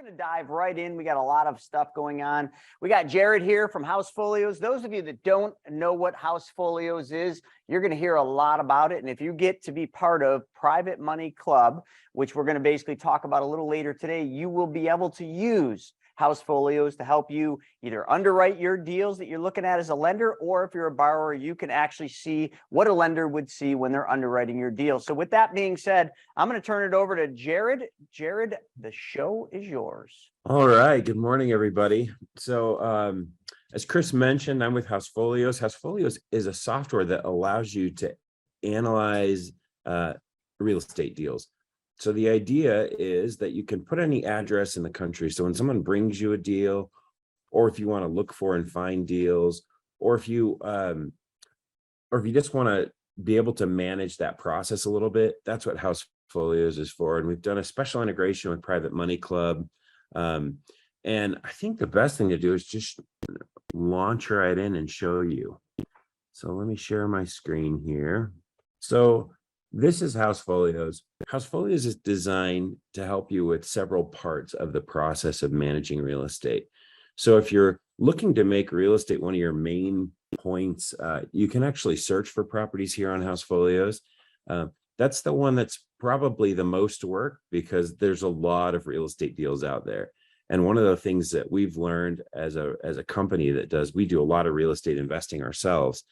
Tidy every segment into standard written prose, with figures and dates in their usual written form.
going to dive right in. We got a lot of stuff going on. We got Jared here from Housefolios. Those of you that don't know what Housefolios is, you're going to hear a lot about it. And if you get to be part of Private Money Club, which we're going to basically talk about a little later today, you will be able to use Housefolios to help you either underwrite your deals that you're looking at as a lender, or if you're a borrower, you can actually see what a lender would see when they're underwriting your deal. So with that being said, I'm going to turn it over to Jared. Jared, the show is yours. All right. Good morning, everybody. So as Chris mentioned, I'm with Housefolios. Housefolios is a software that allows you to analyze real estate deals. So the idea is that you can put any address in the country. So when someone brings you a deal, or if you want to look for and find deals, or if you just want to be able to manage that process a little bit, that's what Housefolios is for. And we've done a special integration with Private Money Club. And I think the best thing to do is just launch right in and show you. So let me share my screen here. So this is Housefolios. Housefolios is designed to help you with several parts of the process of managing real estate. So if you're looking to make real estate one of your main points, you can actually search for properties here on Housefolios. That's the one that's probably the most work because there's a lot of real estate deals out there. And one of the things that we've learned as a company that we do a lot of real estate investing ourselves.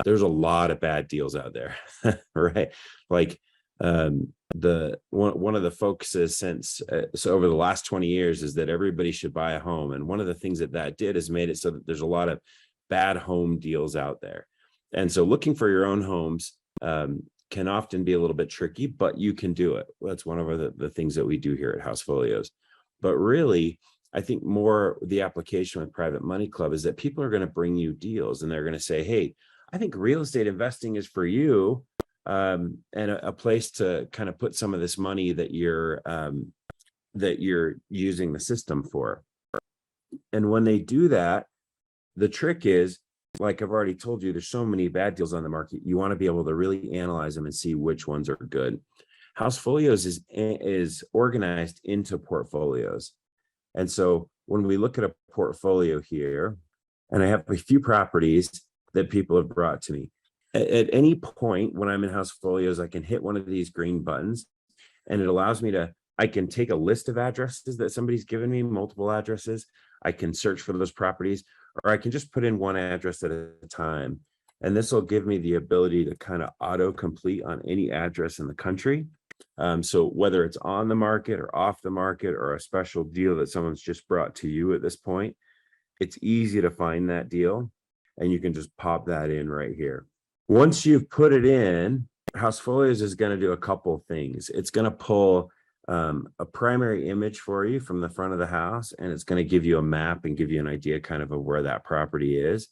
There's a lot of bad deals out there, right? Like one of the focuses since so over the last 20 years is that everybody should buy a home. And one of the things that did is made it so that there's a lot of bad home deals out there. And so looking for your own homes can often be a little bit tricky, but you can do it. That's one of the things that we do here at Housefolios. But really, I think more the application with Private Money Club is that people are going to bring you deals and they're going to say, hey, I think real estate investing is for you, and a place to kind of put some of this money that you're using the system for. And when they do that, the trick is, like I've already told you, there's so many bad deals on the market. You want to be able to really analyze them and see which ones are good. Housefolios is organized into portfolios. And so when we look at a portfolio here, and I have a few properties that people have brought to me, at any point when I'm in Housefolios, I can hit one of these green buttons and it allows me I can take a list of addresses that somebody's given me, multiple addresses. I can search for those properties, or I can just put in one address at a time. And this will give me the ability to kind of auto-complete on any address in the country. So whether it's on the market or off the market or a special deal that someone's just brought to you at this point, it's easy to find that deal and you can just pop that in right here. Once you've put it in, Housefolios is going to do a couple of things. It's going to pull a primary image for you from the front of the house, and it's going to give you a map and give you an idea kind of where that property is.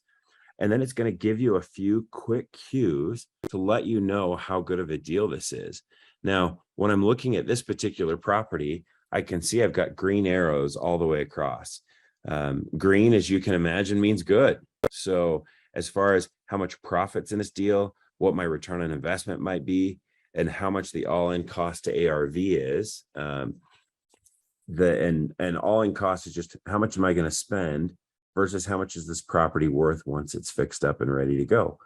And then it's going to give you a few quick cues to let you know how good of a deal this is. Now, when I'm looking at this particular property, I can see I've got green arrows all the way across. Green, as you can imagine, means good. So as far as how much profits in this deal, what my return on investment might be, and how much the all-in cost to ARV is, and all-in cost is just how much am I going to spend versus how much is this property worth once it's fixed up and ready to go.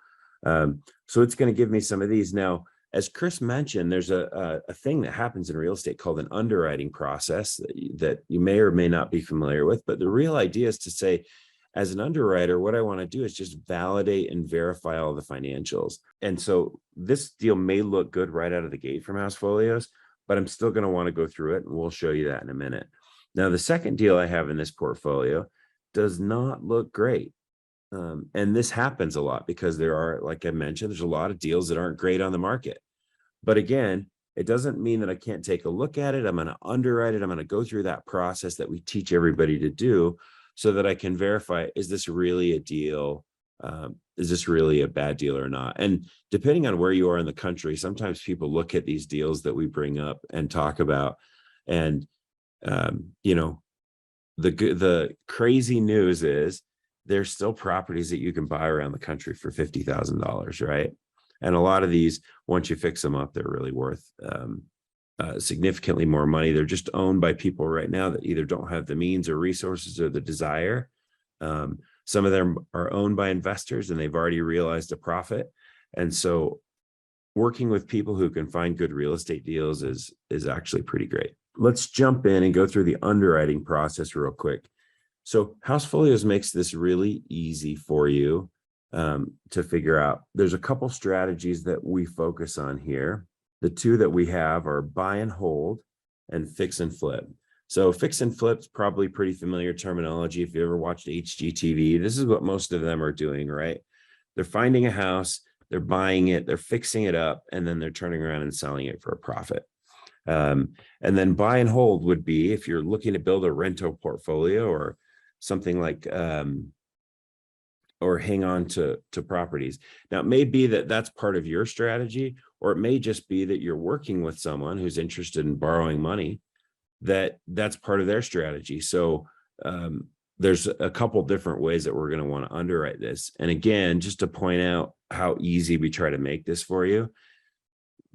So it's going to give me some of these. Now, as Chris mentioned, there's a thing that happens in real estate called an underwriting process that you may or may not be familiar with. But the real idea is to say, as an underwriter, what I want to do is just validate and verify all the financials. And so this deal may look good right out of the gate from Housefolios, but I'm still going to want to go through it, and we'll show you that in a minute. Now, the second deal I have in this portfolio does not look great. And this happens a lot because there are, like I mentioned, there's a lot of deals that aren't great on the market. But again, it doesn't mean that I can't take a look at it. I'm going to underwrite it. I'm going to go through that process that we teach everybody to do so that I can verify, is this really a deal? Is this really a bad deal or not? And depending on where you are in the country, sometimes people look at these deals that we bring up and talk about. And, the crazy news is there's still properties that you can buy around the country for $50,000, right? And a lot of these, once you fix them up, they're really worth significantly more money. They're just owned by people right now that either don't have the means or resources or the desire. Some of them are owned by investors and they've already realized a profit. And so working with people who can find good real estate deals is actually pretty great. Let's jump in and go through the underwriting process real quick. So Housefolios makes this really easy for you to figure out. There's a couple strategies that we focus on here. The two that we have are buy and hold and fix and flip. So fix and flip's probably pretty familiar terminology. If you ever watched HGTV, this is what most of them are doing, right? They're finding a house, they're buying it, they're fixing it up, and then they're turning around and selling it for a profit. And then buy and hold would be if you're looking to build a rental portfolio or something like, or hang on to properties. Now, it may be that that's part of your strategy, or it may just be that you're working with someone who's interested in borrowing money, that's part of their strategy. So there's a couple different ways that we're going to want to underwrite this. And again, just to point out how easy we try to make this for you,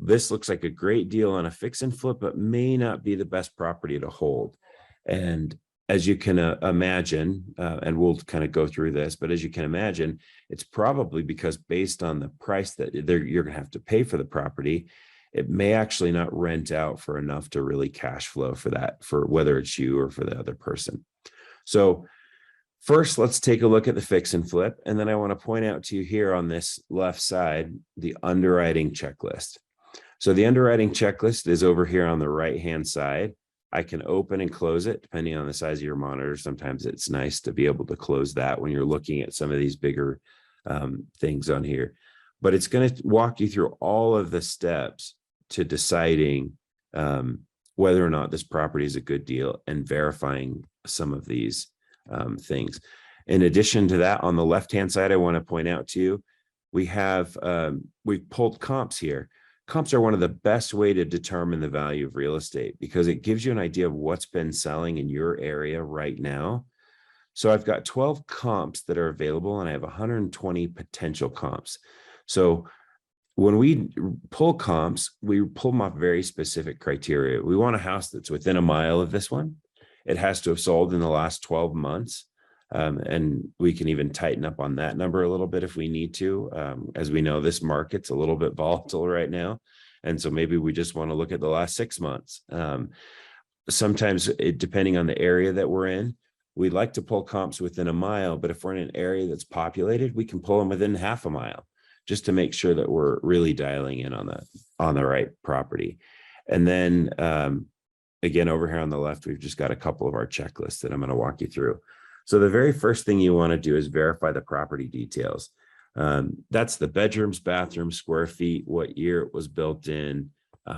this looks like a great deal on a fix and flip, but may not be the best property to hold. And as you can imagine, and we'll kind of go through this, but as you can imagine, it's probably because based on the price that you're going to have to pay for the property, it may actually not rent out for enough to really cash flow for that, for whether it's you or for the other person. So first, let's take a look at the fix and flip. And then I want to point out to you here on this left side, the underwriting checklist. So the underwriting checklist is over here on the right-hand side. I can open and close it depending on the size of your monitor. Sometimes it's nice to be able to close that when you're looking at some of these bigger things on here. But it's going to walk you through all of the steps to deciding whether or not this property is a good deal and verifying some of these things. In addition to that, on the left-hand side, I want to point out to you, we've pulled comps here. Comps are one of the best way to determine the value of real estate because it gives you an idea of what's been selling in your area right now. So I've got 12 comps that are available and I have 120 potential comps. So when we pull comps, we pull them off very specific criteria. We want a house that's within a mile of this one. It has to have sold in the last 12 months. And we can even tighten up on that number a little bit if we need to. As we know, this market's a little bit volatile right now. And so maybe we just want to look at the last 6 months. Sometimes, depending on the area that we're in, we like to pull comps within a mile. But if we're in an area that's populated, we can pull them within half a mile just to make sure that we're really dialing in on the right property. And then, again, over here on the left, we've just got a couple of our checklists that I'm going to walk you through. So the very first thing you want to do is verify the property details. That's the bedrooms, bathrooms, square feet, what year it was built in,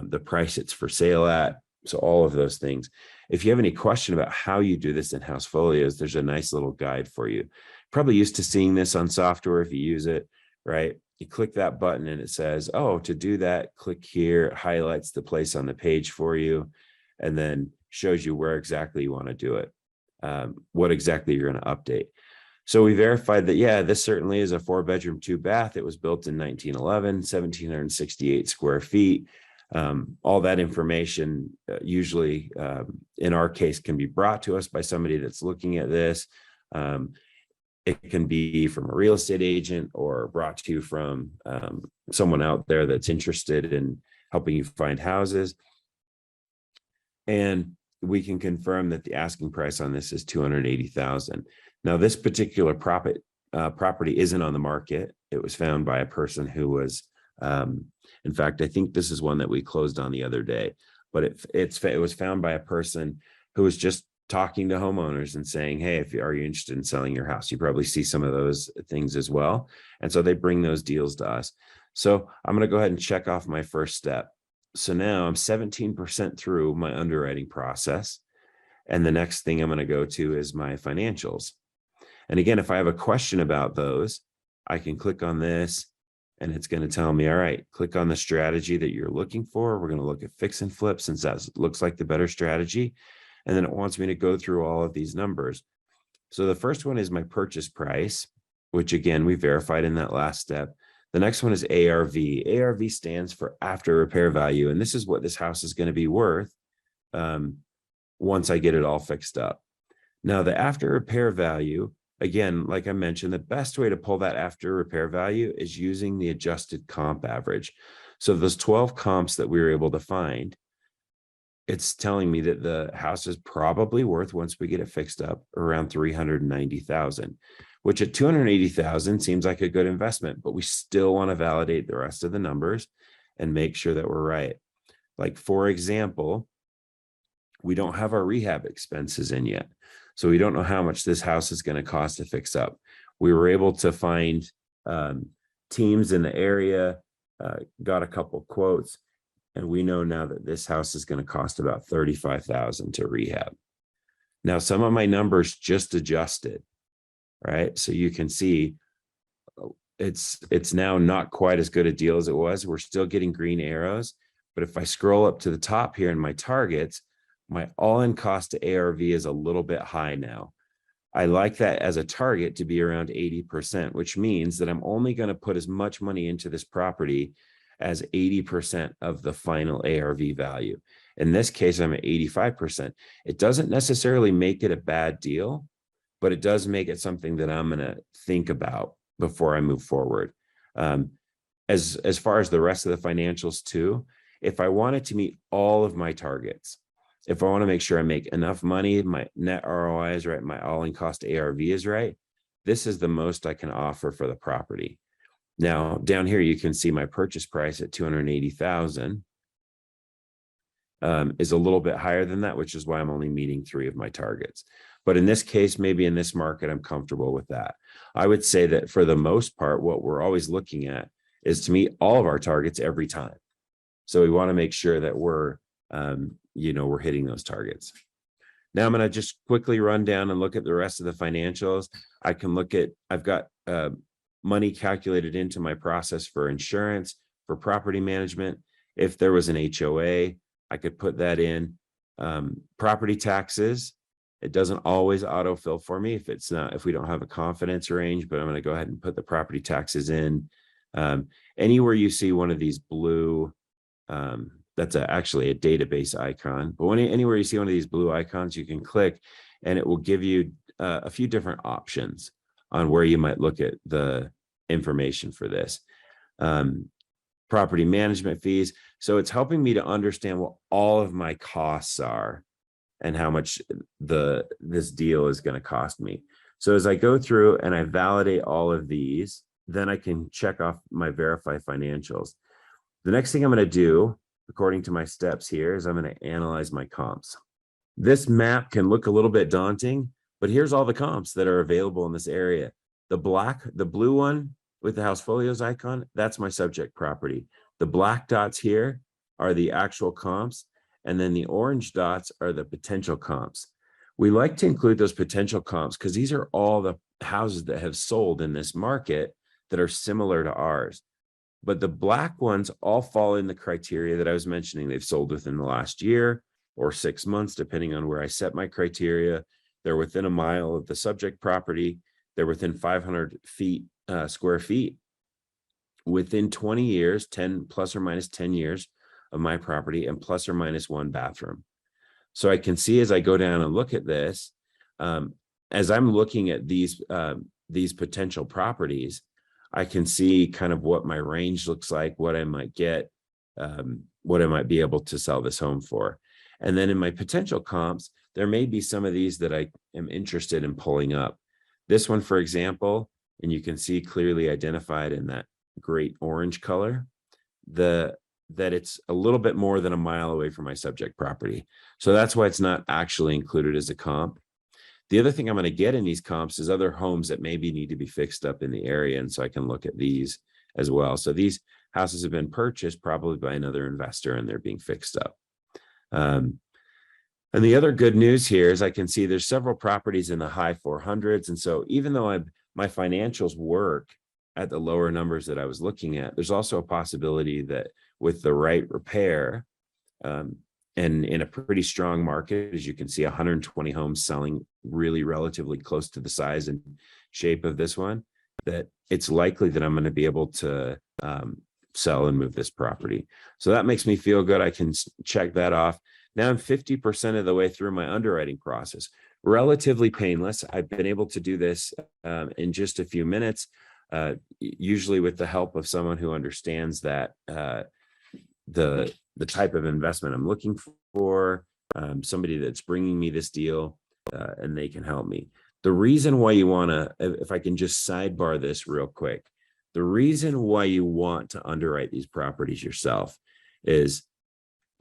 the price it's for sale at. So all of those things. If you have any question about how you do this in Housefolios, there's a nice little guide for you. Probably used to seeing this on software if you use it, right? You click that button and it says, oh, to do that, click here. It highlights the place on the page for you and then shows you where exactly you want to do it. What exactly you're going to update. So we verified that, yeah, this certainly is a 4-bedroom, 2-bath. It was built in 1911, 1,768 square feet. All that information usually, in our case, can be brought to us by somebody that's looking at this. It can be from a real estate agent or brought to you from someone out there that's interested in helping you find houses. And we can confirm that the asking price on this is $280,000. Now, this particular property isn't on the market. It was found by a person who was, in fact, I think this is one that we closed on the other day, but it was found by a person who was just talking to homeowners and saying, hey, are you interested in selling your house? You probably see some of those things as well. And so they bring those deals to us. So I'm going to go ahead and check off my first step. So now I'm 17% through my underwriting process. And the next thing I'm going to go to is my financials. And again, if I have a question about those, I can click on this and it's going to tell me, all right, click on the strategy that you're looking for. We're going to look at fix and flip since that looks like the better strategy. And then it wants me to go through all of these numbers. So the first one is my purchase price, which again, we verified in that last step. The next one is ARV. ARV stands for after repair value. And this is what this house is going to be worth once I get it all fixed up. Now, the after repair value, again, like I mentioned, the best way to pull that after repair value is using the adjusted comp average. So those 12 comps that we were able to find, it's telling me that the house is probably worth, once we get it fixed up, around 390,000, which at 280,000 seems like a good investment, but we still want to validate the rest of the numbers and make sure that we're right. Like, for example, we don't have our rehab expenses in yet. So we don't know how much this house is going to cost to fix up. We were able to find teams in the area, got a couple quotes, and we know now that this house is going to cost about 35,000 to rehab. Now, some of my numbers just adjusted, right? So you can see it's now not quite as good a deal as it was. We're still getting green arrows, but if I scroll up to the top here in my targets, my all-in cost to ARV is a little bit high now. I like that as a target to be around 80%, which means that I'm only going to put as much money into this property as 80% of the final ARV value. In this case, I'm at 85%. It doesn't necessarily make it a bad deal, but it does make it something that I'm going to think about before I move forward. As far as the rest of the financials too, if I wanted to meet all of my targets, if I want to make sure I make enough money, my net ROI is right, my all-in cost ARV is right, this is the most I can offer for the property. Now, down here, you can see my purchase price at 280,000 is a little bit higher than that, which is why I'm only meeting 3 of my targets. But in this case, maybe in this market, I'm comfortable with that. I would say that for the most part, what we're always looking at is to meet all of our targets every time. So we want to make sure that we're hitting those targets. Now I'm going to just quickly run down and look at the rest of the financials. I can look at, I've got money calculated into my process for insurance, for property management. If there was an HOA, I could put that in. Property taxes, it doesn't always autofill for me if we don't have a confidence range, but I'm going to go ahead and put the property taxes in. Anywhere you see one of these blue, that's actually a database icon, but anywhere you see one of these blue icons, you can click and it will give you a few different options on where you might look at the information for this. Property management fees. So it's helping me to understand what all of my costs are and how much this deal is going to cost me. So as I go through and I validate all of these, then I can check off my verify financials. The next thing I'm going to do, according to my steps here, is I'm going to analyze my comps. This map can look a little bit daunting, but here's all the comps that are available in this area. The blue one with the Housefolios icon, that's my subject property. The black dots here are the actual comps, and then the orange dots are the potential comps. We like to include those potential comps because these are all the houses that have sold in this market that are similar to ours. But the black ones all fall in the criteria that I was mentioning. They've sold within the last year or 6 months, depending on where I set my criteria. They're within a mile of the subject property. They're within 500 square feet. Within 20 years, 10 plus or minus 10 years of my property, and plus or minus 1 bathroom. So I can see as I go down and look at this, as I'm looking at these potential properties, I can see kind of what my range looks like, what I might get, what I might be able to sell this home for. And then in my potential comps, there may be some of these that I am interested in pulling up. This one, for example, and you can see clearly identified in that great orange color, that it's a little bit more than a mile away from my subject property. So that's why it's not actually included as a comp. The other thing I'm going to get in these comps is other homes that maybe need to be fixed up in the area. And so I can look at these as well. So these houses have been purchased probably by another investor and they're being fixed up. And the other good news here is I can see there's several properties in the high 400s. And so even though my financials work at the lower numbers that I was looking at, there's also a possibility that with the right repair, and in a pretty strong market, as you can see, 120 homes selling really relatively close to the size and shape of this one, that it's likely that I'm going to be able to sell and move this property. So that makes me feel good. I can check that off. Now I'm 50% of the way through my underwriting process. Relatively painless. I've been able to do this in just a few minutes, usually with the help of someone who understands that the type of investment I'm looking for, somebody that's bringing me this deal, and they can help me. The reason why you want to, if I can just sidebar this real quick, the reason why you want to underwrite these properties yourself is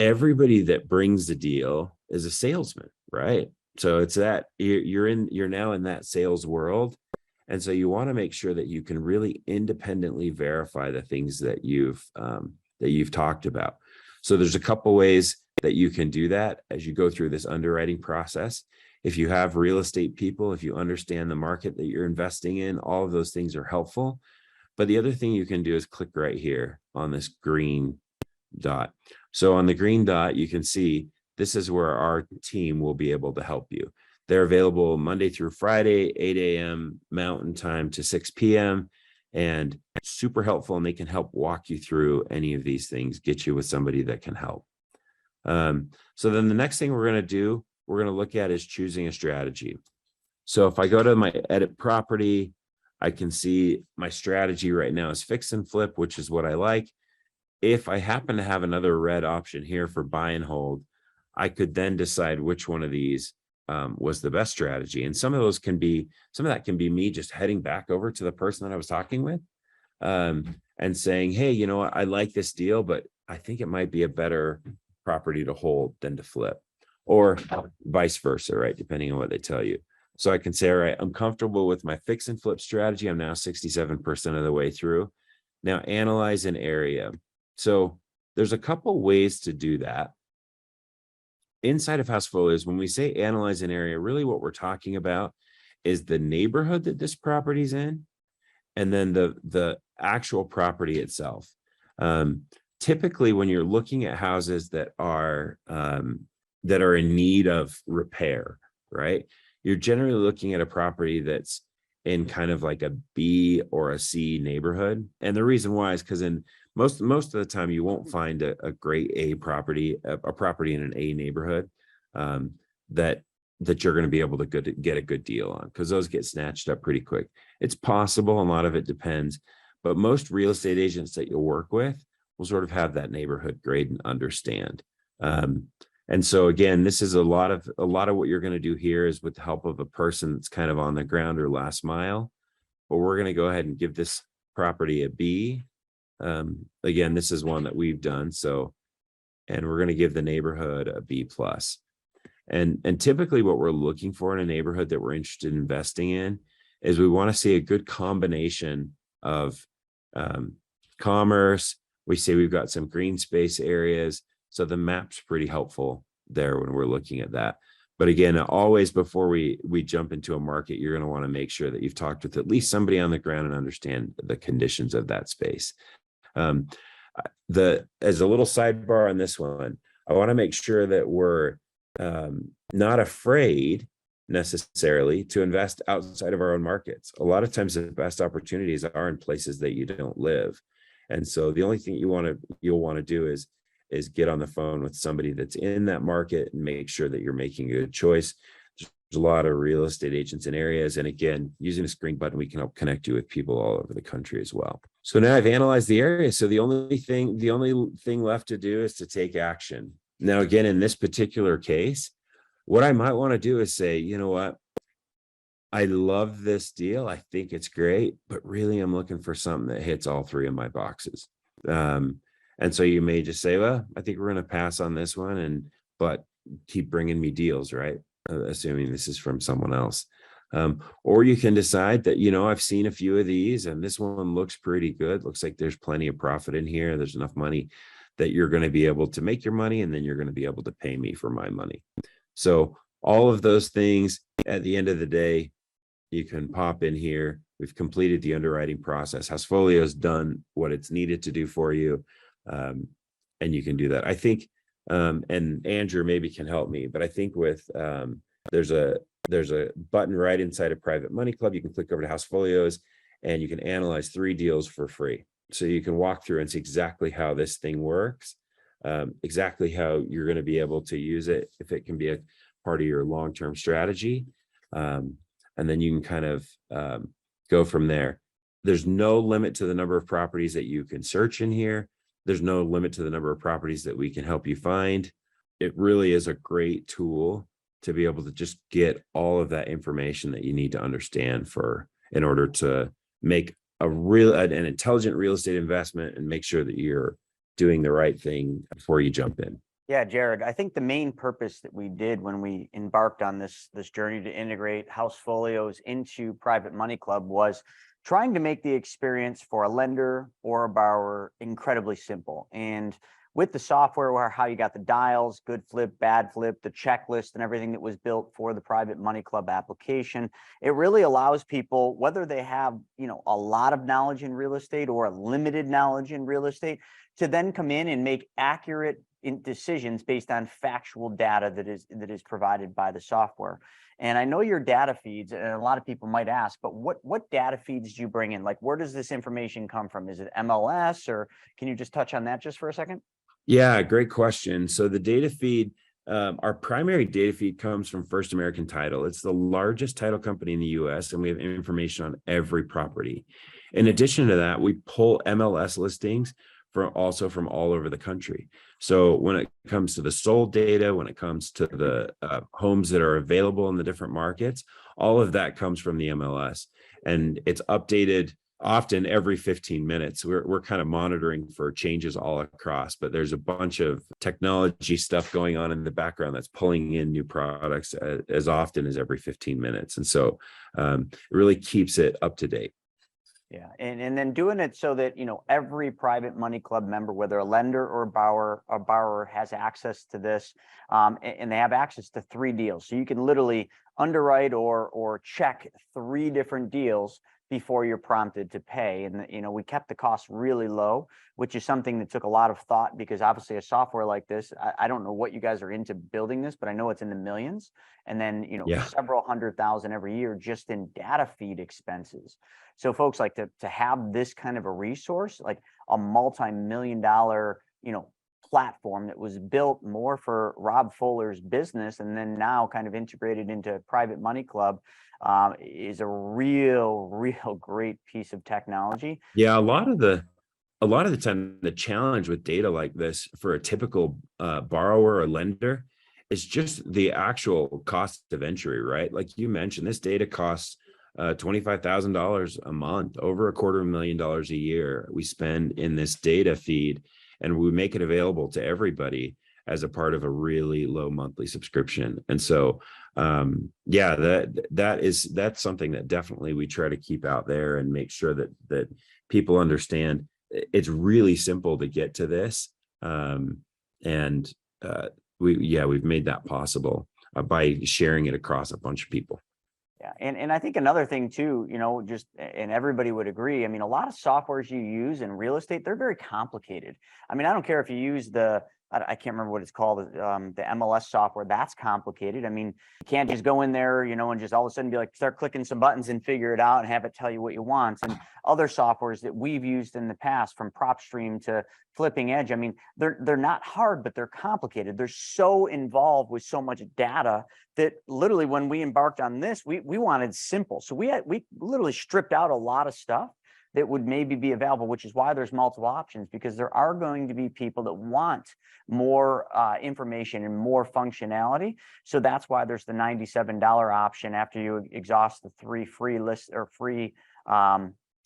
everybody that brings the deal is a salesman, right? So it's that you're now in that sales world. And so you want to make sure that you can really independently verify the things that you've talked about. So there's a couple ways that you can do that as you go through this underwriting process. If you have real estate people, if you understand the market that you're investing in, all of those things are helpful. But the other thing you can do is click right here on this green dot. So on the green dot, you can see this is where our team will be able to help you. They're available Monday through Friday, 8 a.m. Mountain Time to 6 p.m. and super helpful. And they can help walk you through any of these things, get you with somebody that can help. So then the next thing we're going to look at is choosing a strategy. So if I go to my edit property, I can see my strategy right now is fix and flip, which is what I like. If I happen to have another red option here for buy and hold, I could then decide which one of these was the best strategy. And some of that can be me just heading back over to the person that I was talking with and saying, hey, you know what, I like this deal, but I think it might be a better property to hold than to flip, or vice versa, right? Depending on what they tell you. So I can say, all right, I'm comfortable with my fix and flip strategy. I'm now 67% of the way through. Now analyze an area. So there's a couple ways to do that. Inside of Housefolios, when we say analyze an area, really what we're talking about is the neighborhood that this property's in, and then the actual property itself. Typically, when you're looking at houses that are in need of repair, right? You're generally looking at a property that's in kind of like a B or a C neighborhood. And the reason why is because in most of the time you won't find a great A property, a property in an A neighborhood that you're going to be able to get a good deal on, because those get snatched up pretty quick. It's possible, a lot of it depends, but most real estate agents that you'll work with will sort of have that neighborhood grade and understand. And so again, this is a lot of what you're going to do here is with the help of a person that's kind of on the ground or last mile. But we're going to go ahead and give this property a B. Again, this is one that we've done. So, and we're going to give the neighborhood a B plus. And typically what we're looking for in a neighborhood that we're interested in investing in is we want to see a good combination of commerce. We say we've got some green space areas. So the map's pretty helpful there when we're looking at that. But again, always before we jump into a market, you're going to want to make sure that you've talked with at least somebody on the ground and understand the conditions of that space. As a little sidebar on this one, I want to make sure that we're not afraid necessarily to invest outside of our own markets. A lot of times the best opportunities are in places that you don't live. And so the only thing you'll want to do is get on the phone with somebody that's in that market and make sure that you're making a good choice. There's a lot of real estate agents in areas. And again, using this green button, we can help connect you with people all over the country as well. So now I've analyzed the area. So the only thing left to do is to take action. Now, again, in this particular case, what I might want to do is say, you know what? I love this deal. I think it's great, but really I'm looking for something that hits all three of my boxes. And so you may just say, well, I think we're going to pass on this one, but keep bringing me deals, right? Assuming this is from someone else. Or you can decide that, I've seen a few of these and this one looks pretty good. Looks like there's plenty of profit in here. There's enough money that you're going to be able to make your money, and then you're going to be able to pay me for my money. So all of those things, at the end of the day, you can pop in here. We've completed the underwriting process. Housefolios has done what it's needed to do for you. And you can do that. I think, and Andrew maybe can help me, but I think with, there's a button right inside of Private Money Club. You can click over to Housefolios and you can analyze 3 deals for free. So you can walk through and see exactly how this thing works, exactly how you're going to be able to use it, if it can be a part of your long-term strategy. And then you can kind of go from there. There's no limit to the number of properties that you can search in here. There's no limit to the number of properties that we can help you find. It really is a great tool to be able to just get all of that information that you need to understand in order to make an intelligent real estate investment and make sure that you're doing the right thing before you jump in. Yeah, Jared, I think the main purpose that we did when we embarked on this journey to integrate Housefolios into Private Money Club was trying to make the experience for a lender or a borrower incredibly simple. And with the software, where how you got the dials, good flip, bad flip, the checklist and everything that was built for the Private Money Club application, it really allows people, whether they have, a lot of knowledge in real estate or a limited knowledge in real estate, to then come in and make accurate decisions based on factual data that is provided by the software. And I know your data feeds, and a lot of people might ask, but what data feeds do you bring in? Like, where does this information come from? Is it MLS, or can you just touch on that just for a second? Yeah, great question. So the data feed, our primary data feed comes from First American Title. It's the largest title company in the US, and we have information on every property. In addition to that, we pull MLS listings also from all over the country. So when it comes to the sold data, when it comes to the homes that are available in the different markets, all of that comes from the MLS, and it's updated often every 15 minutes. We're kind of monitoring for changes all across, but there's a bunch of technology stuff going on in the background that's pulling in new products as often as every 15 minutes. And so it really keeps it up to date. Yeah, and then doing it so that every Private Money Club member, whether a lender or a borrower has access to this, and they have access to 3 deals. So you can literally underwrite or check 3 different deals before you're prompted to pay. And we kept the costs really low, which is something that took a lot of thought, because obviously a software like this, I don't know what you guys are into building this, but I know it's in the millions, and then several $100,000 every year just in data feed expenses. So folks, like to have this kind of a resource, like a multi-million-dollar platform that was built more for Rob Fuller's business, and then now kind of integrated into Private Money Club, is a real great piece of technology. Yeah, a lot of the time, the challenge with data like this for a typical borrower or lender is just the actual cost of entry, right? Like you mentioned, this data costs $25,000 a month, over $250,000 a year we spend in this data feed, and we make it available to everybody as a part of a really low monthly subscription. And so that's something that definitely we try to keep out there and make sure that people understand it's really simple to get to this. We've made that possible by sharing it across a bunch of people. Yeah, and I think another thing too, and everybody would agree. I mean, a lot of softwares you use in real estate, they're very complicated. I mean, I don't care if you use I can't remember what it's called, the MLS software. That's complicated. I mean, you can't just go in there, and just all of a sudden be like, start clicking some buttons and figure it out and have it tell you what you want. And other softwares that we've used in the past, from PropStream to Flipping Edge, I mean, they're not hard, but they're complicated. They're so involved with so much data that literally when we embarked on this, we wanted simple. So we literally stripped out a lot of stuff that would maybe be available, which is why there's multiple options, because there are going to be people that want more information and more functionality. So that's why there's the $97 option after you exhaust the 3 free lists or free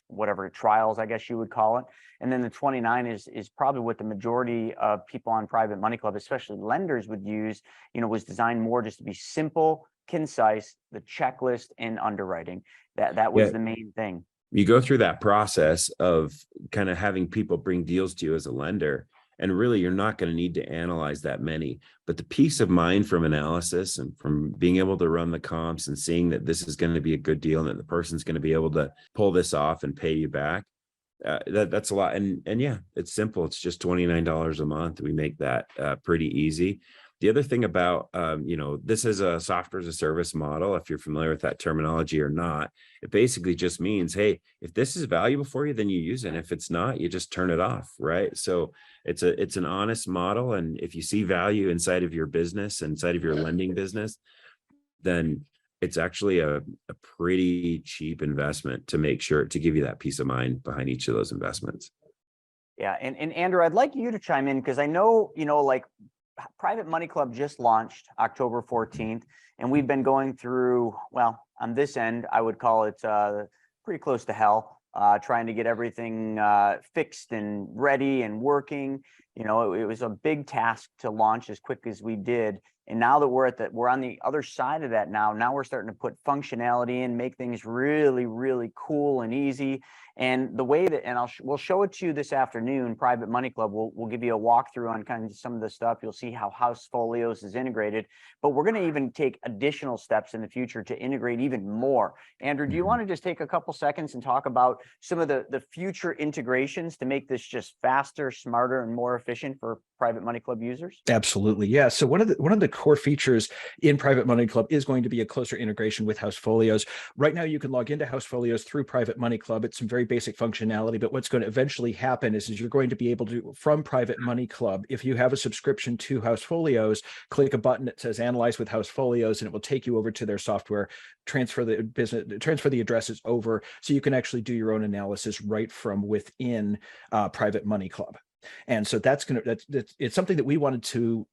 whatever trials, I guess you would call it. And then the 29 is probably what the majority of people on Private Money Club, especially lenders, would use, was designed more just to be simple, concise, the checklist and underwriting. That was the main thing. You go through that process of kind of having people bring deals to you as a lender, and really you're not going to need to analyze that many, but the peace of mind from analysis and from being able to run the comps and seeing that this is going to be a good deal and that the person's going to be able to pull this off and pay you back, that's a lot. And yeah, it's simple. It's just $29 a month. We make that pretty easy. The other thing about, this is a software as a service model. If you're familiar with that terminology or not, it basically just means, hey, if this is valuable for you, then you use it. And if it's not, you just turn it off, right? So it's an honest model. And if you see value inside of your business, inside of your lending business, then it's actually a pretty cheap investment to make sure to give you that peace of mind behind each of those investments. Yeah. And Andrew, I'd like you to chime in because I know, like Private Money Club just launched October 14th, and we've been going through, well, on this end, I would call it pretty close to hell, trying to get everything fixed and ready and working. It was a big task to launch as quick as we did. And now that we're on the other side of that now we're starting to put functionality in, make things really, really cool and easy. And the way that, and we'll show it to you this afternoon, Private Money Club, we'll give you a walkthrough on kind of some of the stuff. You'll see how Housefolios is integrated, but we're going to even take additional steps in the future to integrate even more. Andrew, do you want to just take a couple seconds and talk about some of the future integrations to make this just faster, smarter, and more efficient for Private Money Club users? Absolutely. Yeah. So one of the core features in Private Money Club is going to be a closer integration with Housefolios. Right now, you can log into Housefolios through Private Money Club. It's some very basic functionality, but what's going to eventually happen is you're going to be able to, from Private Money Club, if you have a subscription to Housefolios, click a button that says Analyze with Housefolios, and it will take you over to their software, transfer the addresses over, so you can actually do your own analysis right from within Private Money Club. And so that's it's something that we wanted to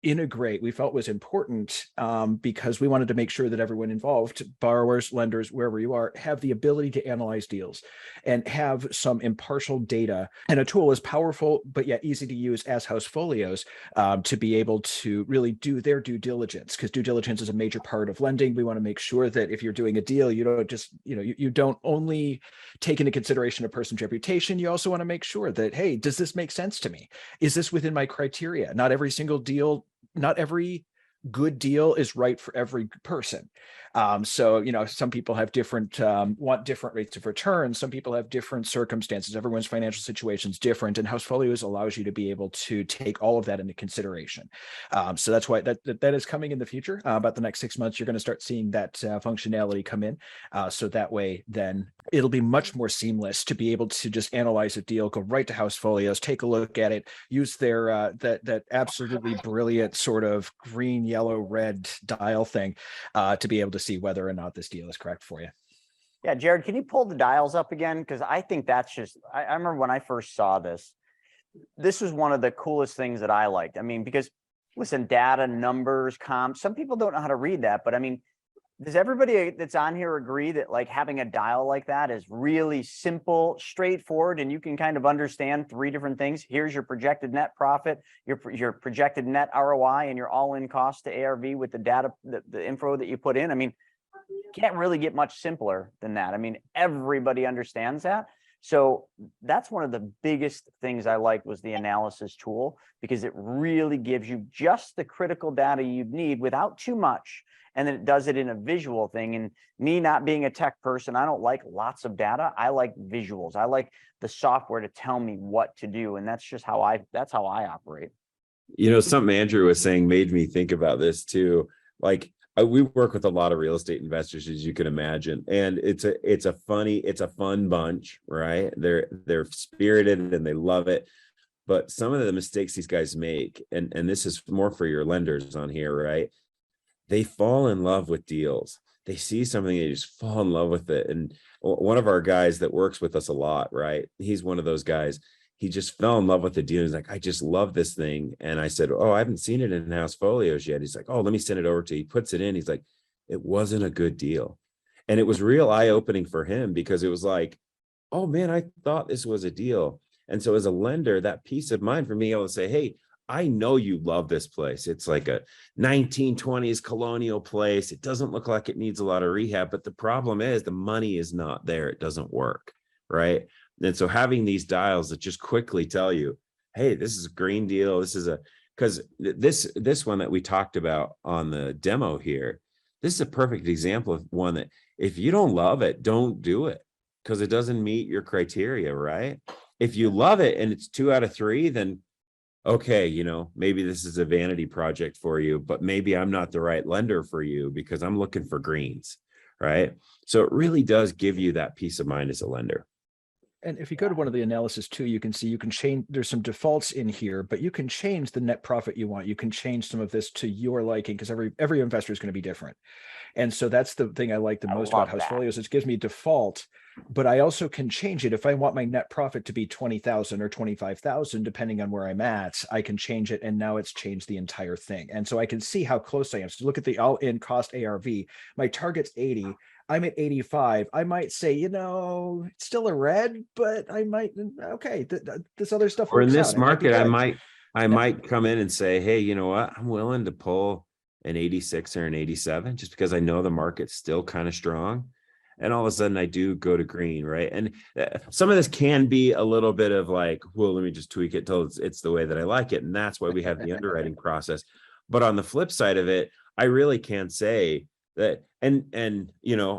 integrate, we felt was important because we wanted to make sure that everyone involved, borrowers, lenders, wherever you are, have the ability to analyze deals and have some impartial data, and a tool as powerful but yet easy to use as Housefolios to be able to really do their due diligence, because due diligence is a major part of lending. We want to make sure that if you're doing a deal, you don't just, you don't only take into consideration a person's reputation. You also want to make sure that, hey, does this make sense to me? Is this within my criteria? Not every single deal, not every good deal is right for every person. So, some people have different, want different rates of return. Some people have different circumstances. Everyone's financial situation is different, and Housefolios allows you to be able to take all of that into consideration. So that's why that is coming in the future. About the next 6 months, you're going to start seeing that functionality come in. So that way, then it'll be much more seamless to be able to just analyze a deal, go right to Housefolios, take a look at it, use their that absolutely brilliant sort of green, yellow, red dial thing to be able to see whether or not this deal is correct for you. Yeah, Jared, can you pull the dials up again? Because I think that's just, I remember when I first saw this was one of the coolest things that I liked. I mean, because listen, data, numbers, comps, some people don't know how to read that, but I mean, does everybody that's on here agree that like having a dial like that is really simple, straightforward, and you can kind of understand three different things? Here's your projected net profit, your projected net ROI, and your all-in cost to ARV with the data, the info that you put in. I mean, can't really get much simpler than that. I mean, everybody understands that. So that's one of the biggest things I liked was the analysis tool, because it really gives you just the critical data you need without too much. And then it does it in a visual thing. And me not being a tech person, I don't like lots of data. I like visuals. I like the software to tell me what to do. And that's just how I operate. Something Andrew was saying made me think about this too. Like we work with a lot of real estate investors, as you can imagine. And it's a fun bunch, right? They're spirited and they love it. But some of the mistakes these guys make, and this is more for your lenders on here, right? They fall in love with deals. They see something, they just fall in love with it. And one of our guys that works with us a lot, right? He's one of those guys. He just fell in love with the deal. He's like, I just love this thing. And I said, oh, I haven't seen it in Housefolios yet. He's like, oh, let me send it over to you. He puts it in. He's like, it wasn't a good deal. And it was real eye-opening for him, because it was like, oh man, I thought this was a deal. And so as a lender, that peace of mind for being able to say, hey, I know you love this place. It's like a 1920s colonial place. It doesn't look like it needs a lot of rehab, but the problem is the money is not there. It doesn't work, right? And so having these dials that just quickly tell you, hey, this is a green deal. Because this one that we talked about on the demo here, this is a perfect example of one that if you don't love it, don't do it, because it doesn't meet your criteria, right? If you love it and it's 2 out of 3, then okay, maybe this is a vanity project for you, but maybe I'm not the right lender for you because I'm looking for greens, right? So it really does give you that peace of mind as a lender. And if you go to one of the analysis too, you can see you can change, there's some defaults in here, but you can change the net profit you want. You can change some of this to your liking because every investor is going to be different. And so that's the thing I like the most about Housefolios. It gives me default, but I also can change it. If I want my net profit to be 20,000 or 25,000, depending on where I'm at, I can change it. And now it's changed the entire thing. And so I can see how close I am. So look at the all-in cost ARV. My target's 80. I'm at 85. I might say, it's still a red, but I might, okay, this other stuff Or in works this out. market, I Yeah. might come in and say, hey, you know what? I'm willing to pull an 86 or an 87 just because I know the market's still kind of strong. And all of a sudden I do go to green, right? And some of this can be a little bit of like, well, let me just tweak it till it's the way that I like it. And that's why we have the underwriting process. But on the flip side of it, I really can say that, and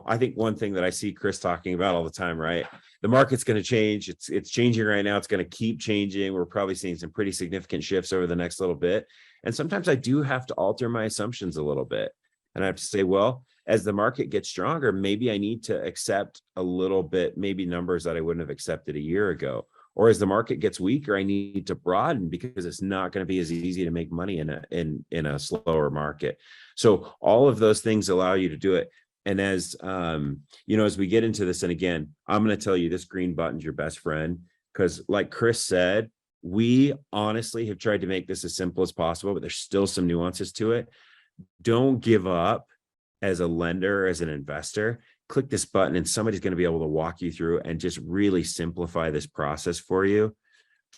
I think one thing that I see Chris talking about all the time, right? The market's going to change. It's changing right now. It's going to keep changing. We're probably seeing some pretty significant shifts over the next little bit. And sometimes I do have to alter my assumptions a little bit. And I have to say, well, as the market gets stronger, maybe I need to accept a little bit, maybe numbers that I wouldn't have accepted a year ago. Or as the market gets weaker, I need to broaden because it's not going to be as easy to make money in a slower market. So all of those things allow you to do it. And as as we get into this, and again, I'm going to tell you this green button's your best friend, because like Chris said, we honestly have tried to make this as simple as possible, but there's still some nuances to it. Don't give up as a lender, as an investor. Click this button and somebody's going to be able to walk you through and just really simplify this process for you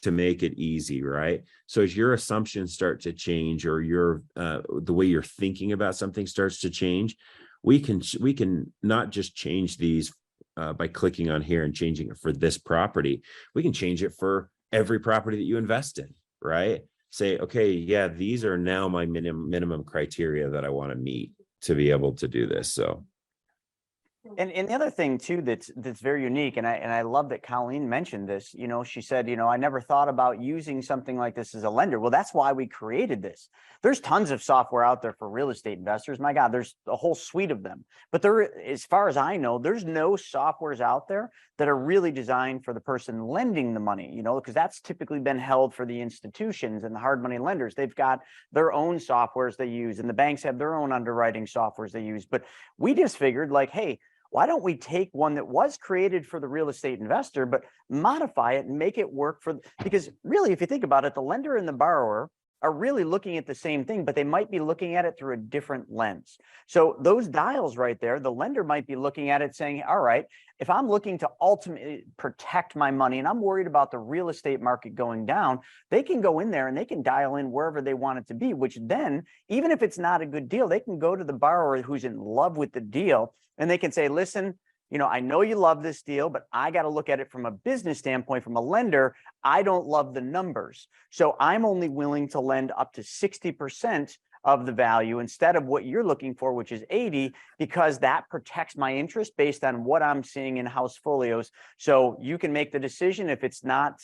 to make it easy, right? So as your assumptions start to change, or your the way you're thinking about something starts to change, we can not just change these by clicking on here and changing it for this property. We can change it for every property that you invest in, right? Say, okay, yeah, these are now my minimum criteria that I want to meet to be able to do this. So. And the other thing too that's very unique, and I love that Colleen mentioned this. She said, I never thought about using something like this as a lender. Well, that's why we created this. There's tons of software out there for real estate investors. My God, there's a whole suite of them. But as far as I know, there's no softwares out there that are really designed for the person lending the money, because that's typically been held for the institutions and the hard money lenders. They've got their own softwares they use, and the banks have their own underwriting softwares they use. But we just figured like, hey, why don't we take one that was created for the real estate investor, but modify it and make it work because really, if you think about it, the lender and the borrower are really looking at the same thing, but they might be looking at it through a different lens. So those dials right there, the lender might be looking at it saying, all right, if I'm looking to ultimately protect my money and I'm worried about the real estate market going down, they can go in there and they can dial in wherever they want it to be, which then, even if it's not a good deal, they can go to the borrower who's in love with the deal and they can say, listen, I know you love this deal, but I got to look at it from a business standpoint, from a lender. I don't love the numbers. So I'm only willing to lend up to 60% of the value instead of what you're looking for, which is 80, because that protects my interest based on what I'm seeing in Housefolios. So you can make the decision. If it's not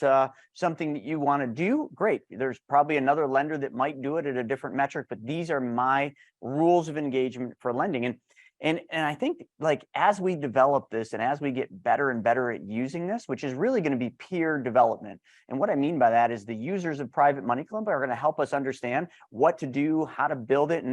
something that you want to do, great. There's probably another lender that might do it at a different metric, but these are my rules of engagement for lending. And I think like as we develop this and as we get better and better at using this, which is really going to be peer development. And what I mean by that is the users of Private Money Club are going to help us understand what to do, how to build it.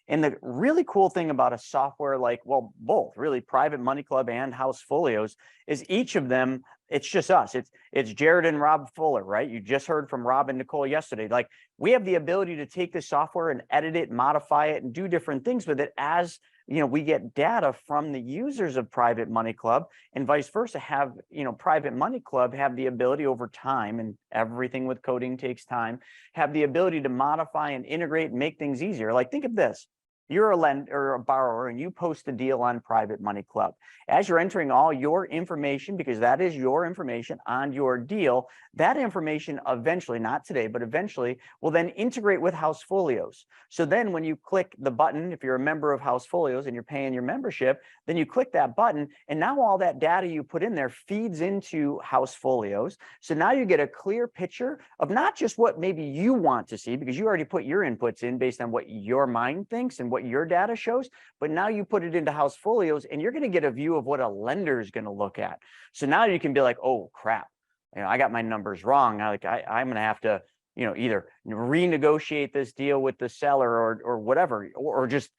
And the really cool thing about a software like, well, both really Private Money Club and Housefolios is each of them, it's just us. It's Jared and Rob Fuller, right? You just heard from Rob and Nicole yesterday. Like we have the ability to take this software and edit it, modify it, and do different things with it as we get data from the users of Private Money Club, and vice versa. Have Private Money Club have the ability over time, and everything with coding takes time, have the ability to modify and integrate and make things easier. Like think of this. you're a lender or a borrower and you post a deal on Private Money Club. As you're entering all your information, because that is your information on your deal, that information eventually, not today, but eventually will then integrate with Housefolios. So then when you click the button, if you're a member of Housefolios and you're paying your membership, then you click that button and now all that data you put in there feeds into Housefolios. So now you get a clear picture of not just what maybe you want to see, because you already put your inputs in based on what your mind thinks and what your data shows, but now you put it into Housefolios and you're going to get a view of what a lender is going to look at. So now you can be like, oh crap, I got my numbers wrong. I'm going to have to, either renegotiate this deal with the seller or whatever, or just,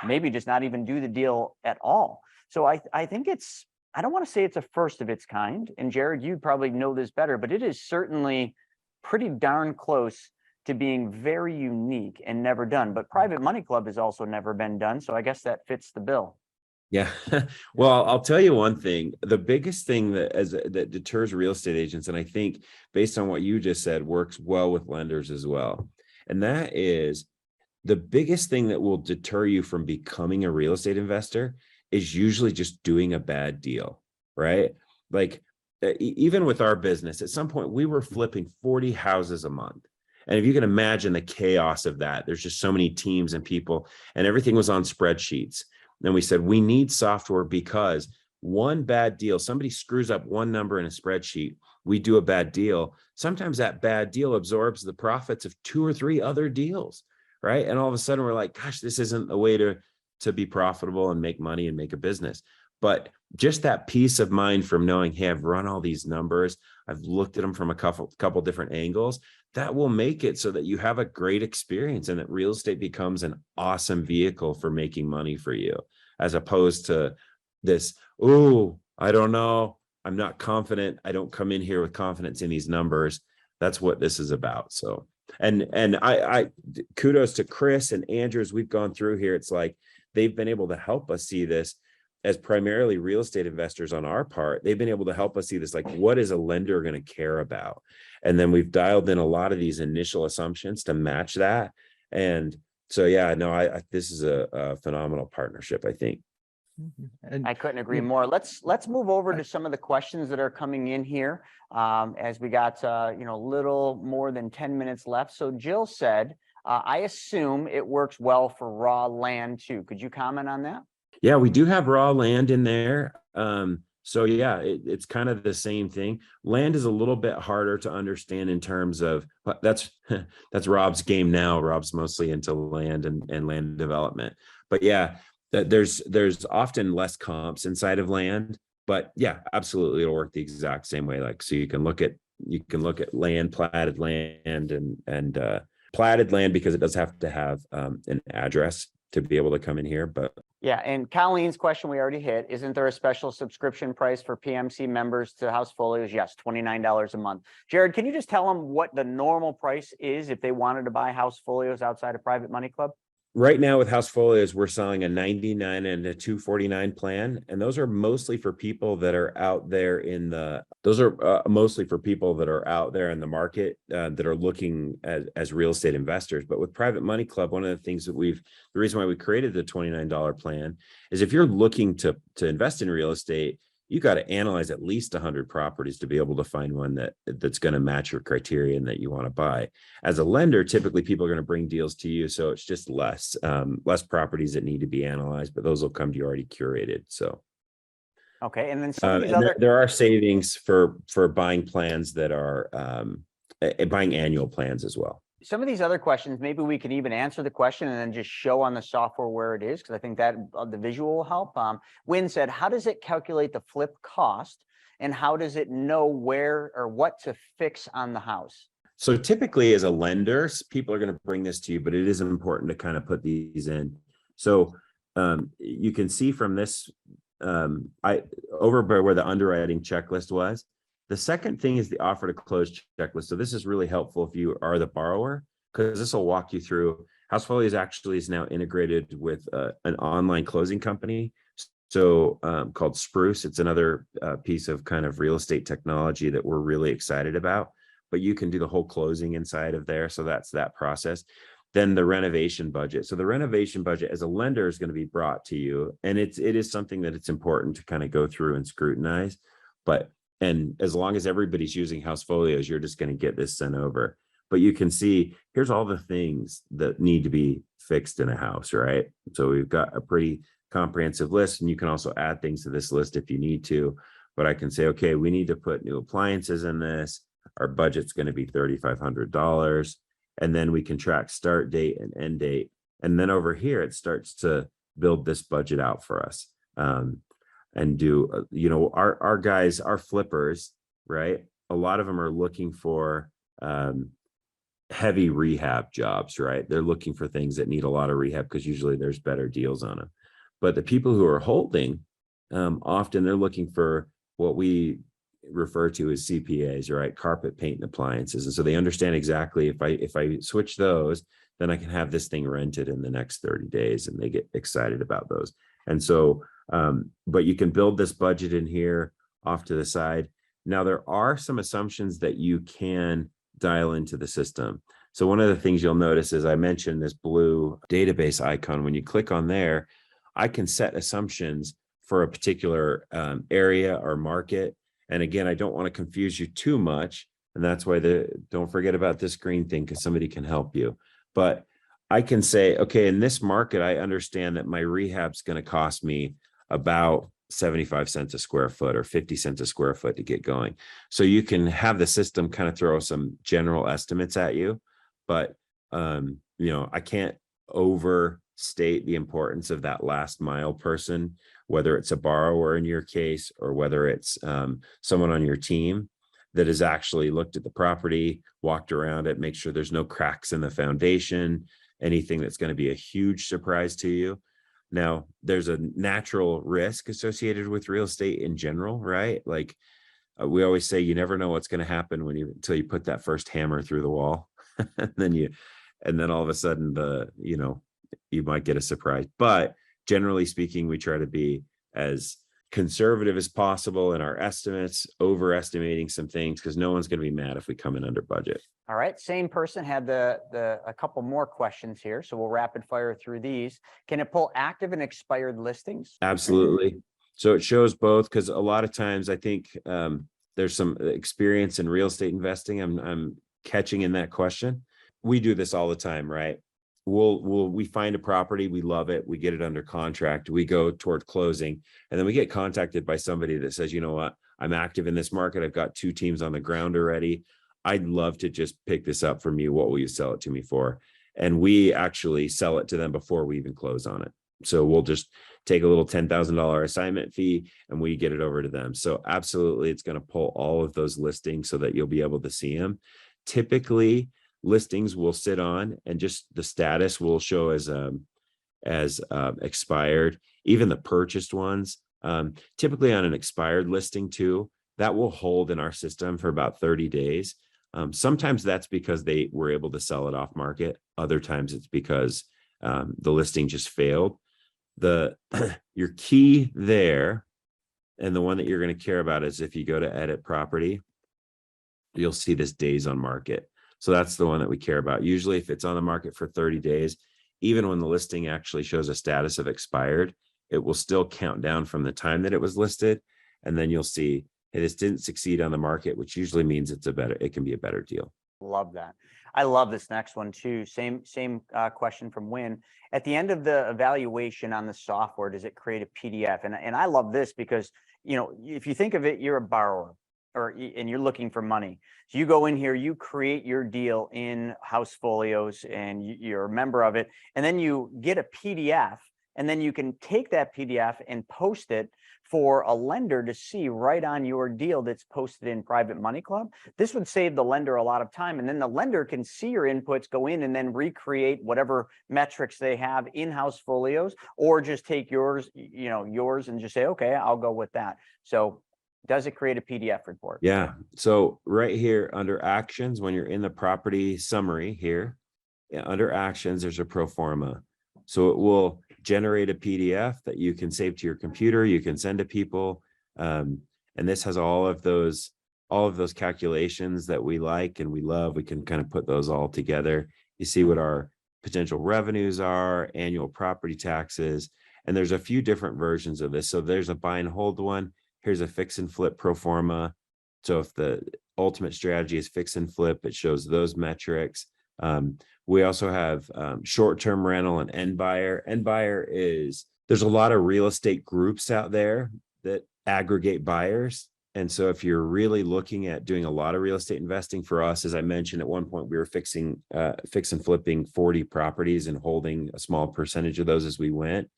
maybe just not even do the deal at all. So I think I don't want to say it's a first of its kind. And Jared, you probably know this better, but it is certainly pretty darn close to being very unique and never done. But Private Money Club has also never been done. So I guess that fits the bill. Yeah. Well, I'll tell you one thing. The biggest thing that deters real estate agents, and I think based on what you just said, works well with lenders as well. And that is the biggest thing that will deter you from becoming a real estate investor is usually just doing a bad deal, right? Like even with our business, at some point we were flipping 40 houses a month. And if you can imagine the chaos of that, there's just so many teams and people, and everything was on spreadsheets. And we said, we need software because one bad deal, somebody screws up one number in a spreadsheet, we do a bad deal. Sometimes that bad deal absorbs the profits of 2 or 3 other deals, right? And all of a sudden we're like, gosh, this isn't the way to be profitable and make money and make a business. But just that peace of mind from knowing, hey, I've run all these numbers, I've looked at them from a couple different angles, that will make it so that you have a great experience and that real estate becomes an awesome vehicle for making money for you, as opposed to this, oh, I don't know, I'm not confident, I don't come in here with confidence in these numbers. That's what this is about. So, and I kudos to Chris and Andrew as we've gone through here. It's like they've been able to help us see this as primarily real estate investors on our part. They've been able to help us see this, like, what is a lender going to care about? And then we've dialed in a lot of these initial assumptions to match that. And so, yeah, no, this is a phenomenal partnership, I think. And I couldn't agree more. Let's move over to some of the questions that are coming in here, as we got little more than 10 minutes left. So Jill said, I assume it works well for raw land too. Could you comment on that? Yeah, we do have raw land in there. So yeah, it's kind of the same thing. Land is a little bit harder to understand in terms of, that's Rob's game now. Rob's mostly into land and land development. But yeah, there's often less comps inside of land. But yeah, absolutely, it'll work the exact same way. Like, so you can look at land, platted land, and platted land, because it does have to have an address to be able to come in here. But yeah, and Colleen's question we already hit. Isn't there a special subscription price for PMC members to Housefolios? Yes, $29 a month. Jared, can you just tell them what the normal price is if they wanted to buy Housefolios outside of Private Money Club? Right now with Housefolios, we're selling a $99 and a $249 plan. And those are mostly for people that are out there in the, market that are looking as real estate investors. But with Private Money Club, one of the things that the reason why we created the $29 plan is if you're looking to invest in real estate, you got to analyze at least 100 properties to be able to find one that's going to match your criteria and that you want to buy. As a lender, typically people are going to bring deals to you, so it's just less properties that need to be analyzed, but those will come to you already curated. So, okay, and then some of these other there are savings for buying plans that are buying annual plans as well. Some of these other questions, maybe we can even answer the question and then just show on the software where it is, because I think that the visual will help. Wynn said, how does it calculate the flip cost, and how does it know where or what to fix on the house? So typically as a lender, people are going to bring this to you, but it is important to kind of put these in. So you can see from this, over by where the underwriting checklist was, the second thing is the offer to close checklist. So this is really helpful if you are the borrower, because this will walk you through. Housefolios actually is now integrated with an online closing company, so called Spruce. It's another piece of kind of real estate technology that we're really excited about. But you can do the whole closing inside of there. So that's that process. then the renovation budget. So the renovation budget as a lender is going to be brought to you. And it is something that it's important to kind of go through and scrutinize. And as long as everybody's using Housefolios, you're just going to get this sent over. But you can see, here's all the things that need to be fixed in a house, right? So we've got a pretty comprehensive list, and you can also add things to this list if you need to. But I can say, okay, we need to put new appliances in this. Our budget's going to be $3,500. And then we can track start date and end date. And then over here, it starts to build this budget out for us. And do, our guys, our flippers, right? A lot of them are looking for heavy rehab jobs, right? They're looking for things that need a lot of rehab because usually there's better deals on them. But the people who are holding, often they're looking for what we refer to as CPAs, right? Carpet, paint, and appliances. And so they understand exactly if I switch those, then I can have this thing rented in the next 30 days, and they get excited about those. And so, but you can build this budget in here off to the side. Now, there are some assumptions that you can dial into the system. So one of the things you'll notice is I mentioned this blue database icon. When you click on there, I can set assumptions for a particular area or market. And again, I don't want to confuse you too much. And that's why don't forget about this green thing, because somebody can help you. But I can say, okay, in this market, I understand that my rehab's going to cost me about 75 cents a square foot or 50 cents a square foot to get going. So you can have the system kind of throw some general estimates at you, but I can't overstate the importance of that last mile person, whether it's a borrower in your case, or whether it's someone on your team that has actually looked at the property, walked around it, make sure there's no cracks in the foundation, anything that's going to be a huge surprise to you. Now, there's a natural risk associated with real estate in general, right? Like we always say, you never know what's going to happen until you put that first hammer through the wall, and then all of a sudden you might get a surprise. But generally speaking, we try to be as conservative as possible in our estimates, overestimating some things, because no one's going to be mad if we come in under budget. All right, same person had a couple more questions here, so we'll rapid fire through these. Can it pull active and expired listings? Absolutely. So it shows both, because a lot of times I think there's some experience in real estate investing. I'm catching in that question. We do this all the time, right? We find a property, we love it, we get it under contract, we go toward closing, and then we get contacted by somebody that says, you know what, I'm active in this market, I've got 2 teams on the ground already, I'd love to just pick this up from you, what will you sell it to me for? And we actually sell it to them before we even close on it. So we'll just take a little $10,000 assignment fee and we get it over to them. So absolutely, it's going to pull all of those listings so that you'll be able to see them. Typically, listings will sit on and just the status will show as expired. Even the purchased ones, typically on an expired listing too, that will hold in our system for about 30 days. Sometimes that's because they were able to sell it off market. Other times it's because the listing just failed. Your key there, and the one that you're going to care about, is if you go to edit property, you'll see this days on market. So that's the one that we care about. Usually if it's on the market for 30 days, even when the listing actually shows a status of expired, it will still count down from the time that it was listed. And then you'll see, hey, this didn't succeed on the market, which usually means it can be a better deal. Love that. I love this next one too. Same question from Win. At the end of the evaluation on the software, does it create a PDF? And I love this because, if you think of it, you're a borrower and you're looking for money. So you go in here, you create your deal in Housefolios and you're a member of it. And then you get a PDF, and then you can take that PDF and post it for a lender to see right on your deal that's posted in Private Money Club. This would save the lender a lot of time. And then the lender can see your inputs, go in and then recreate whatever metrics they have in Housefolios, or just take yours and just say, okay, I'll go with that. So does it create a PDF report? Yeah. So right here under actions, when you're in the property summary here, under actions, there's a pro forma. So it will generate a PDF that you can save to your computer. You can send to people. And this has all of those calculations that we like and we love. We can kind of put those all together. You see what our potential revenues are, annual property taxes, and there's a few different versions of this. So there's a buy and hold one. Here's a fix and flip pro forma. So if the ultimate strategy is fix and flip, it shows those metrics. We also have short-term rental and end buyer. End buyer is, there's a lot of real estate groups out there that aggregate buyers. And so if you're really looking at doing a lot of real estate investing, for us, as I mentioned, at one point, we were fix and flipping 40 properties and holding a small percentage of those as we went.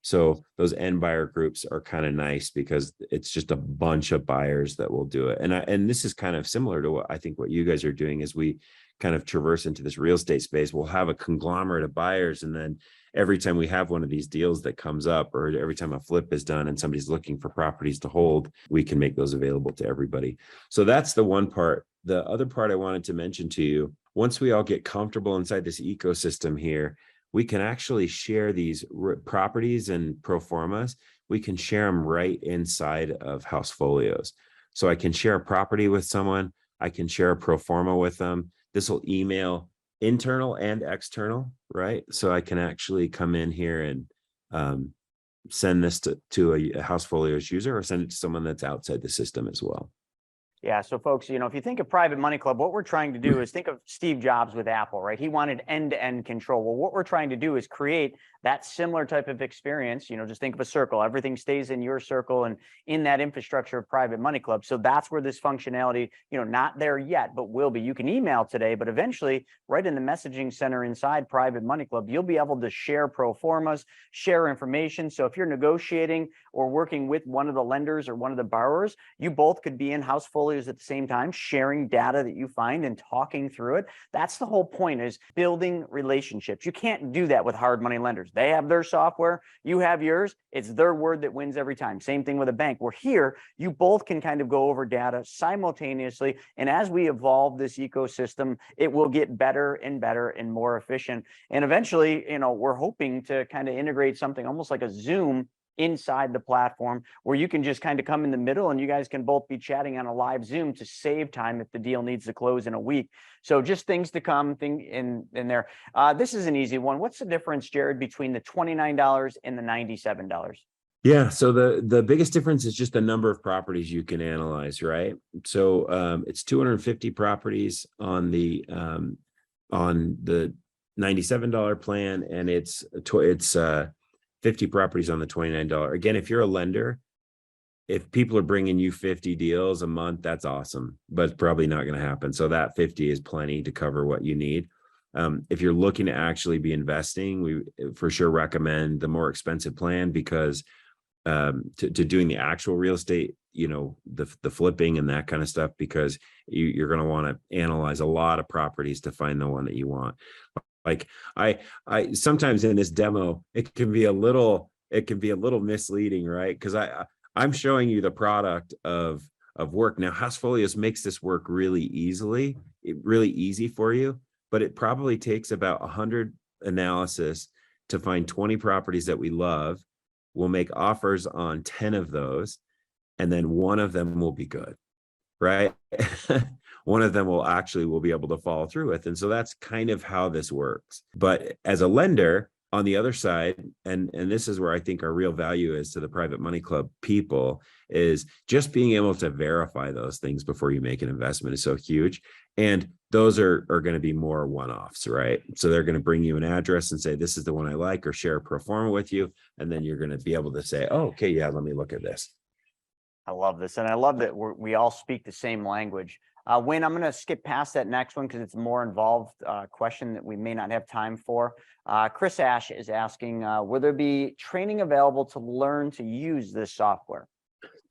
So those end buyer groups are kind of nice because it's just a bunch of buyers that will do it. And this is kind of similar to what I think what you guys are doing as we kind of traverse into this real estate space. We'll have a conglomerate of buyers, and then every time we have one of these deals that comes up, or every time a flip is done and somebody's looking for properties to hold, we can make those available to everybody. So that's the one part. The other part I wanted to mention to you, once we all get comfortable inside this ecosystem here, we can actually share these properties and pro formas. We can share them right inside of Housefolios. So I can share a property with someone. I can share a pro forma with them. This will email internal and external, right? So I can actually come in here and send this to a Housefolios user, or send it to someone that's outside the system as well. Yeah. So folks, if you think of Private Money Club, what we're trying to do is think of Steve Jobs with Apple, right? He wanted end-to-end control. Well, what we're trying to do is create that similar type of experience. Just think of a circle. Everything stays in your circle and in that infrastructure of Private Money Club. So that's where this functionality, not there yet, but will be. You can email today, but eventually right in the messaging center inside Private Money Club, you'll be able to share pro formas, share information. So if you're negotiating or working with one of the lenders or one of the borrowers, you both could be in Housefolios at the same time, sharing data that you find and talking through it. That's the whole point, is building relationships. You can't do that with hard money lenders. They have their software, you have yours. It's their word that wins every time. Same thing with a bank. We're here, you both can kind of go over data simultaneously. And as we evolve this ecosystem, it will get better and better and more efficient. And eventually, we're hoping to kind of integrate something almost like a Zoom inside the platform, where you can just kind of come in the middle and you guys can both be chatting on a live Zoom to save time if the deal needs to close in a week. So just things to come in there. This is an easy one. What's the difference, Jared, between the $29 and the $97? Yeah, so the biggest difference is just the number of properties you can analyze, right? So it's 250 properties on the $97 plan, and it's 50 properties on the $29. Again, if you're a lender, if people are bringing you 50 deals a month, that's awesome, but it's probably not going to happen. So that 50 is plenty to cover what you need. If you're looking to actually be investing, we for sure recommend the more expensive plan, because to doing the actual real estate, the flipping and that kind of stuff, because you're going to want to analyze a lot of properties to find the one that you want. Like I sometimes in this demo, it can be a little misleading, right? Because I'm showing you the product of work. Now, Housefolios makes this work really easy for you, but it probably takes about 100 analysis to find 20 properties that we love. We'll make offers on 10 of those, and then one of them will be good, right? One of them we'll be able to follow through with. And so that's kind of how this works. But as a lender on the other side, and this is where I think our real value is to the Private Money Club people, is just being able to verify those things before you make an investment is so huge. And those are going to be more one-offs, right? So they're going to bring you an address and say, this is the one I like, or share a pro forma with you. And then you're going to be able to say, oh, okay, yeah, let me look at this. I love this. And I love that we all speak the same language. Wayne, I'm going to skip past that next one because it's a more involved question that we may not have time for. Chris Ash is asking, will there be training available to learn to use this software?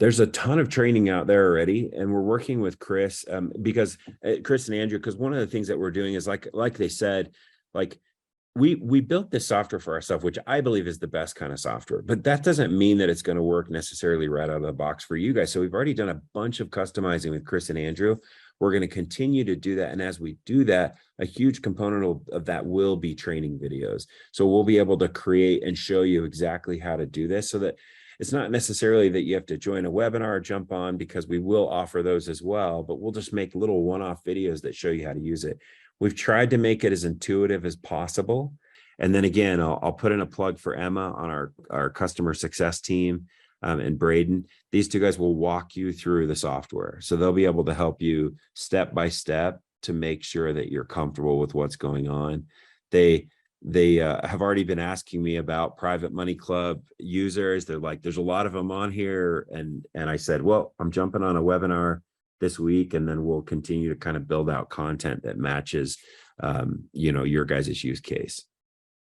There's a ton of training out there already, and we're working with Chris because Chris and Andrew, because one of the things that we're doing is like they said, like we built this software for ourselves, which I believe is the best kind of software, but that doesn't mean that it's going to work necessarily right out of the box for you guys. So we've already done a bunch of customizing with Chris and Andrew. We're going to continue to do that. And as we do that, a huge component of that will be training videos. So we'll be able to create and show you exactly how to do this, so that it's not necessarily that you have to join a webinar or jump on, because we will offer those as well, but we'll just make little one-off videos that show you how to use it. We've tried to make it as intuitive as possible. And then again, I'll put in a plug for Emma on our customer success team, and Braden. These two guys will walk you through the software. So they'll be able to help you step by step to make sure that you're comfortable with what's going on. They have already been asking me about Private Money Club users. They're like, there's a lot of them on here. And I said, well, I'm jumping on a webinar this week, and then we'll continue to kind of build out content that matches, your guys' use case.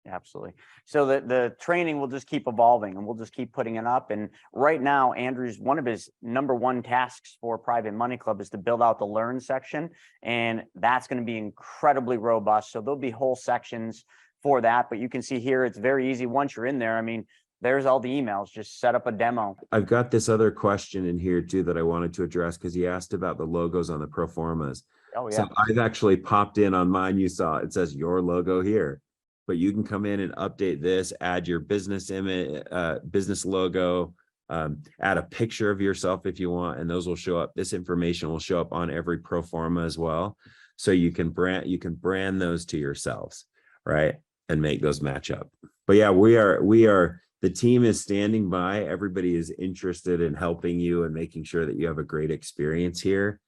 Absolutely. So the training will just keep evolving, and we'll just keep putting it up. And right now, Andrew's one of his number one tasks for Private Money Club is to build out the learn section. And that's going to be incredibly robust. So there'll be whole sections for that. But you can see here, it's very easy. Once you're in there, I mean, there's all the emails. Just set up a demo. I've got this other question in here too that I wanted to address, because he asked about the logos on the pro formas. Oh, yeah. So I've actually popped in on mine. You saw it says your logo here, but you can come in and update this, add your business image, business logo, add a picture of yourself if you want, and those will show up. This information will show up on every pro forma as well. So you can brand those to yourselves, right? And make those match up. But yeah, we are, the team is standing by. Everybody is interested in helping you and making sure that you have a great experience here,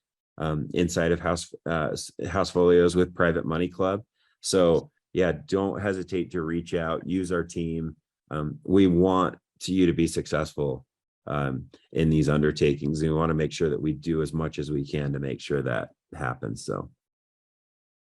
inside of Housefolios with Private Money Club. So yeah, don't hesitate to reach out, use our team. We want you to be successful in these undertakings. And we want to make sure that we do as much as we can to make sure that happens. So.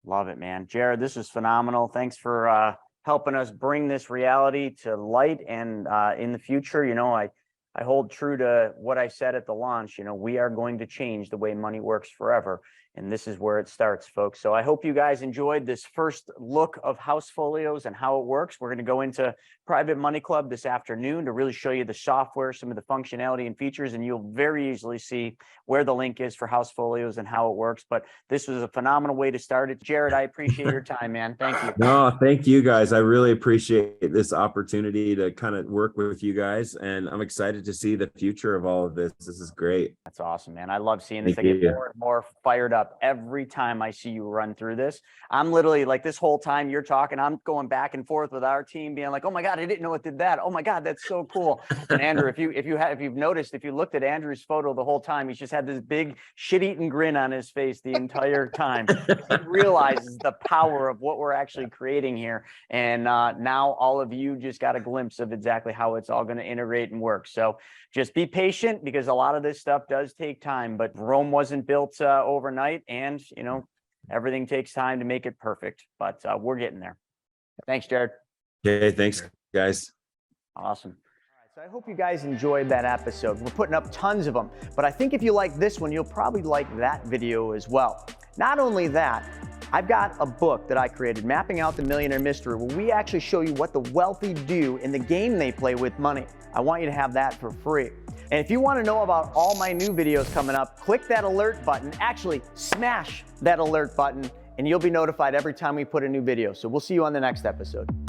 Love it, man. Jared, this is phenomenal. Thanks for helping us bring this reality to light. And in the future, I hold true to what I said at the launch. We are going to change the way money works forever. And this is where it starts, folks. So I hope you guys enjoyed this first look of Housefolios and how it works. We're going to go into Private Money Club this afternoon to really show you the software, some of the functionality and features, and you'll very easily see where the link is for Housefolios and how it works. But this was a phenomenal way to start it. Jared, I appreciate your time, man. Thank you. No, thank you guys. I really appreciate this opportunity to kind of work with you guys, and I'm excited to see the future of all of this. This is great. That's awesome, man. I love seeing this. Thank I get you. more and more fired up every time I see you run through this. I'm literally like, this whole time you're talking, I'm going back and forth with our team being like, oh my God, I didn't know it did that. Oh my God, that's so cool. And Andrew, if you've noticed, if you looked at Andrew's photo the whole time, he's just had this big shit-eating grin on his face the entire time. He realizes the power of what we're actually creating here. And now all of you just got a glimpse of exactly how it's all going to integrate and work. So just be patient, because a lot of this stuff does take time, but Rome wasn't built overnight, and everything takes time to make it perfect, but we're getting there. Thanks, Jared. Okay, thanks guys. Awesome. All right, so I hope you guys enjoyed that episode. We're putting up tons of them, but I think if you like this one, you'll probably like that video as well. Not only that, I've got a book that I created, Mapping Out the Millionaire Mystery, where we actually show you what the wealthy do in the game they play with money. I want you to have that for free. And if you want to know about all my new videos coming up, click that alert button. Actually, smash that alert button, and you'll be notified every time we put a new video. So we'll see you on the next episode.